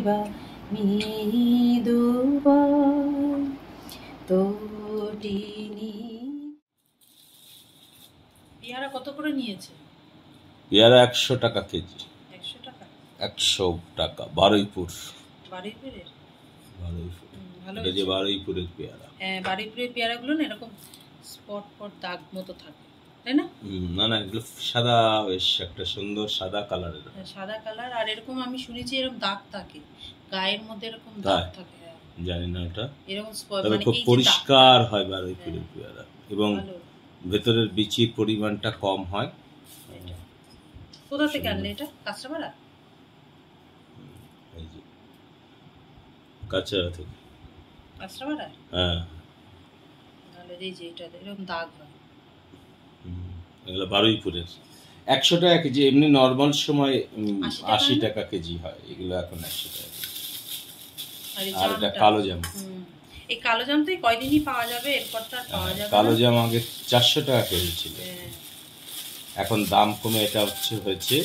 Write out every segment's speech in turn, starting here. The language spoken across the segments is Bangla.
বা মৃদুবা তটিনী। পেয়ারা কত করে নিয়েছে? পেয়ারা 100 টাকা কেজি। 100 টাকা? 100 টাকা। বারুইপুর। বারুইপুরের? ভালো, এটা যে বারুইপুরের পেয়ারা। হ্যাঁ, বারুইপুরের পেয়ারাগুলো না এরকম স্পট পট দাগ মতো থাকে, তাই না? না না, এগুলো সাদা, বেশ একটা সুন্দর সাদা কালারের। সাদা কালার, আর এরকম আমি শুনেছি এরকম দাগ থাকে গায়ের মধ্যে, এরকম দাগ থাকে। জানি না ওটা, এরকম তবে খুব পরিষ্কার হয় বারুইপুরের পেয়ারা, এবং ভেতরের বিচির পরিমাণটা কম হয়। কোথা থেকে আনলে এটা? কাঁচরাপাড়া? এই যে কাঁচরাপাড়া থেকে। কাঁচরাপাড়া? হ্যাঁ। তাহলে এই যে এটা এরকম দাগ হয়। এগুলো বারুইপুরের। 100 টাকা কেজি। এমনি নর্মাল সময় 80 টাকা কেজি হয়, এগুলো এখন 100 টাকা। আর এটা কালো জাম। এই কালো জাম তো কয়দিনই পাওয়া যাবে, এরপর তো আর পাওয়া যাবে না। কালো জাম আগে 400 টাকা কেজি ছিল, এখন দাম কমে এটা হয়েছে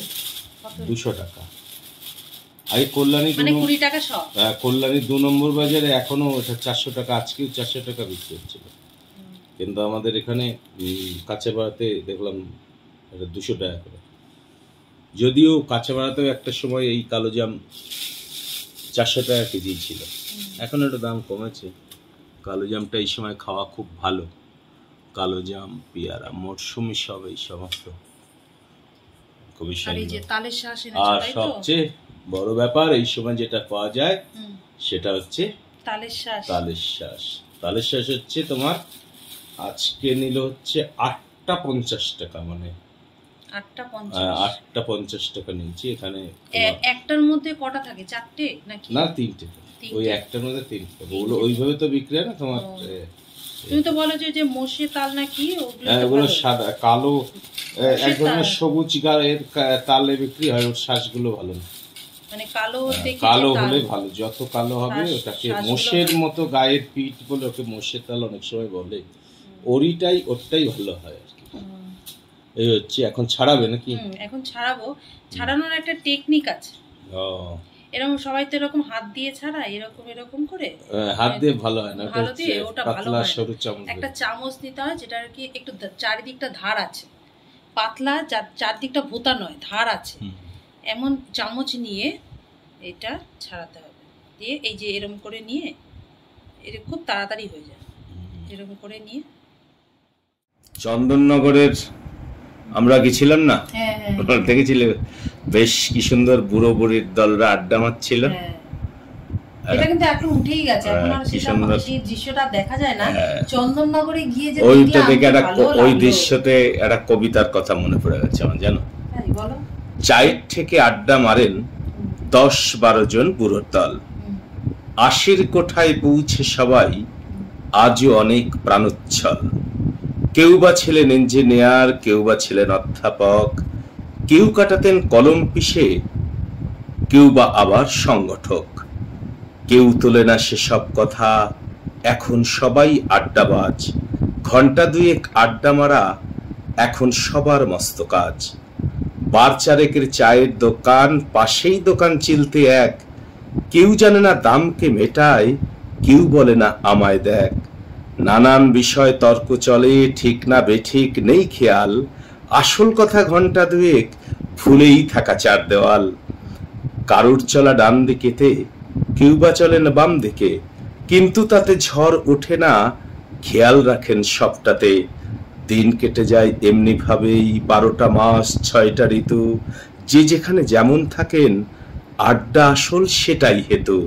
200 টাকা। আগে কল্যাণী মানে 20 টাকা সব। কল্যাণী 2 নম্বর বাজারে এখনো এটা 400 টাকা, আজকেও 400 টাকা বিক্রি হচ্ছিল, কিন্তু আমাদের এখানে কাঁচাপাড়াতে দেখলাম এটা 200 টাকা করে। যদিও কাঁচাপাড়াতেও একটা সময় এই কালো জাম 400 টাকা কেজি ছিল, এখন এটা দাম কমেছে। কালো জামটা এই সময় খাওয়া খুব ভালো। কালো জাম, পেয়ারা, মরশুমি সব এই সমস্ত খুবই সুন্দর। আর সবচেয়ে বড় ব্যাপার এই সময় যেটা পাওয়া যায় সেটা হচ্ছে তালের শাঁস। তালের শাঁস। তালের শাঁস হচ্ছে তোমার আজকে নিল হচ্ছে 8টা 50 টাকা, মানে 8টা 50 টাকা নিয়েছি। এখানে একটার মধ্যে কটা থাকে? 4টে নাকি? না, 3টে। ওই একটার মধ্যে 3টে। ওগুলো ওইভাবে তো বিক্রি হয় না তোমার। তুমি তো বলো যে মোষে তাল নাকি, ওগুলো সাদা কালো, এক ধরনের সবুজ গায়ের তালে বিক্রি হয়, ওর শাঁসগুলো ভালো না। মানে কালো হলে ভালো, যত কালো হবে ওটাকে মোষের মতো গায়ের পিঠ বলে, ওকে মোষের তাল অনেক সময় বলে। ওরটাই ভালো হয় আর কি। এই হচ্ছে, এখন ছাড়াবে নাকি? এখন ছাড়াবো। ছাড়ানোর একটা টেকনিক আছে। এরকম সবাই তো এরকম হাত দিয়ে ছাড়ায়, এরকম করে। হাত দিয়ে ভালো হয় না, ভালো দিয়ে ওটা ভালো হয়। সরু চামচ, একটা চামচ নিতে হয়, যেটা আর কি একটু চারিদিকটা ধার আছে, পাতলা, চারদিকটা ভোতা নয়, ধার আছে, এমন চামচ নিয়ে এটা ছাড়াতে হবে। দিয়ে এই যে এরকম করে নিয়ে, এটা খুব তাড়াতাড়ি হয়ে যায়। এরকম করে নিয়ে চন্দননগরের আমরা গেছিলাম না, দেখেছিলে বেশ কি সুন্দর বুড়ো বুড়ির দলরা আড্ডা মারছিল। এটা কিন্তু এখন উঠেই গেছে, এখন আর সেই দৃশ্যটা দেখা যায় না। চন্দননগরে গিয়ে যে ওইটা দেখে ওই দৃশ্যতে একটা কবিতার কথা মনে পড়ে গেছে আমার, জানো? বলো। চায়ের থেকে আড্ডা মারেন 10-12 জন বুড়োর দল, 80 কোঠায় পৌঁছে সবাই আজও অনেক প্রাণোচ্ছল। কেউ বা ছিলেন ইঞ্জিনিয়ার, কেউ বা ছিলেন অধ্যাপক, কেউ কাটাতেন কলম পিষে, কেউ বা আবার সংগঠক। কেউ তোলে না সেসব কথা, এখন সবাই আড্ডাবাজ। ঘন্টা দুয়েক আড্ডা মারা এখন সবার মস্ত কাজ। বার চারেকের চায়ের দোকান, পাশেই দোকান চিলতে এক। কেউ জানে না দামকে মেটায়, কেউ বলে না আমায় দেখ। নানান বিষয় তর্ক চলে, ঠিক না বেঠিক নেই খেয়াল। আসল কথা ঘন্টা দুয়েক, ফুলেই থাকা চার দেওয়াল। কারুর চলা ডান দিকেতে, কেউ বা চলেন বাম দিকে, কিন্তু তাতে ঝড় ওঠে না, খেয়াল রাখেন সবটাতে। দিন কেটে যায় এমনি ভাবেই, 12টা মাস 6টা ঋতু। যে যেখানে যেমন থাকেন, আড্ডা আসল সেটাই হেতু।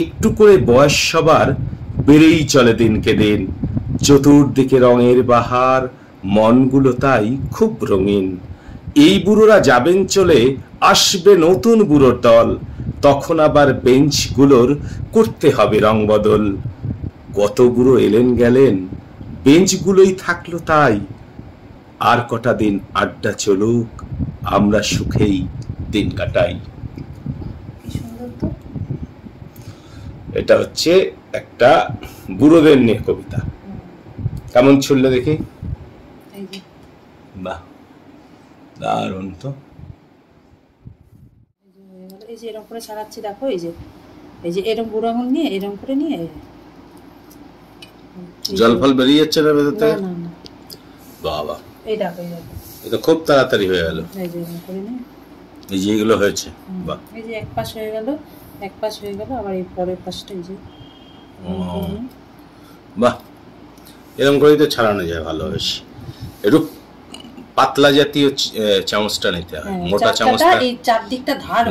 একটু করে বয়স সবার বেড়েই চলে দিনকে দিন। চতুর্দিকে রঙের বাহার, মনগুলো তাই খুব রঙিন। এই বুড়োরা যাবেন চলে, আসবে নতুন বুড়োর দল। তখন আবার বেঞ্চগুলোর করতে হবে রং বদল। কত বুড়ো এলেন গেলেন, বেঞ্চগুলোই থাকলো তাই। আর কটা দিন আড্ডা চলুক, আমরা সুখেই দিন কাটাই। এটা হচ্ছে একটা বুড়োদের নিয়ে কবিতা। কেমন ছুড়ল দেখি? বাহ, দারুণ তো। যে এরকম করে ছাড়াচ্ছি, দেখো এই যে এরকম বুড়ো আঙুল নিয়ে এরকম করে নিয়ে জল ফল বেরিয়ে যাচ্ছে না ভেতর থেকে? না না, বাবা এই দেখো এটা খুব তাড়াতাড়ি হয়ে গেল। এই যে এরকম করে নিয়ে এই যে এগুলো হয়েছে, বাহ। এই যে এক পাশ হয়ে গেল, এক পাশ হয়ে গেল, আবার এই পরের পাশটা এই যে বাহ, এরকম করেই তো ছাড়ানো যায় ভালো বেশ। একটু পাতলা জাতীয় চামচটা নিতে হয়, মোটা চামচটা এই চারদিকটা ধার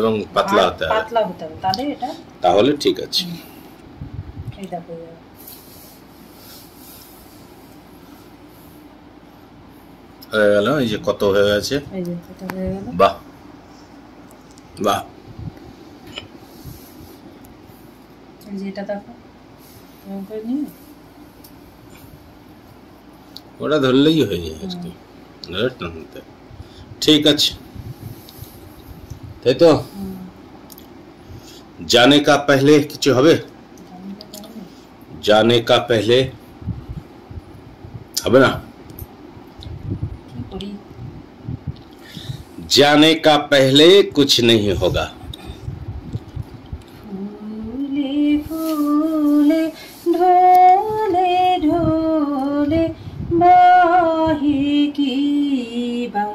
এবং পাতলা হতে হবে, পাতলা হতে হবে, তাহলে এটা তাহলে ঠিক আছে। এই দেখো হয়ে গেল, এই যে কত হয়ে গেছে, এই যে এটা হয়ে গেল। বাহ বাহ, এই যে এটা দেখো এরকম করে নিয়ে ওটা ধরলেই হয়ে যায়। ঠিক আছে, তাই তো? जाने का पहले কিছু হবে, जाने का पहले হবে না, जाने का पहले कुछ नहीं होगा। फूले फूले ढोले ढोले बाहेगी बा